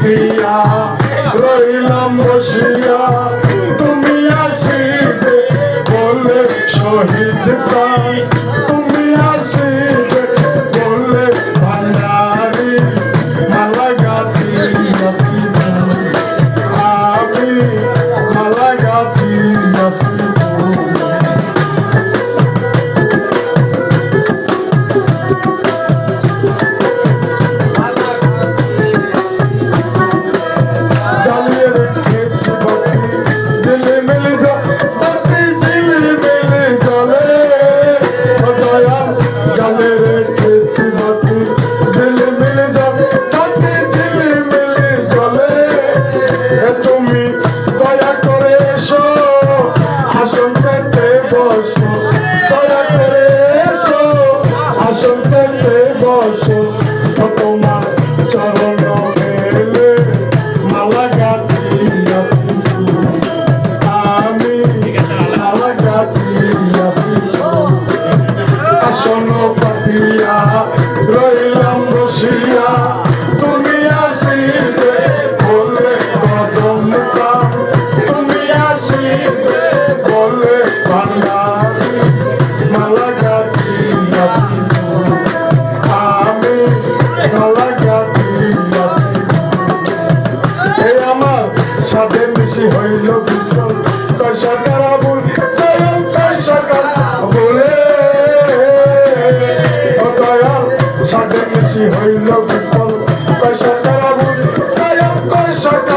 পাতিয়া রইলাম বসিয়া তুমি আসিবে বলে শহীদ সাই তুমি আসিবে বলে ভান্ডারি মালা গাতি আসিব আমি মালা গাতি আসিব তোমার চরণ মেলে মালা গাতি আমি মালা গাতি আসন পাতিয়া রইলাম বসিয়া তুমি আসিবে বলে কদম সা তুমি আসিবে বলে ভান্ডারি মালা গাতি আমি মালা গাতি এই আমার সাথে মিশি হইল বিস্তর কষাকার আবুল কষাকার বলে দয়াল সাথে মিশি হইল বিস্তর কষাকার আবুল কষাকার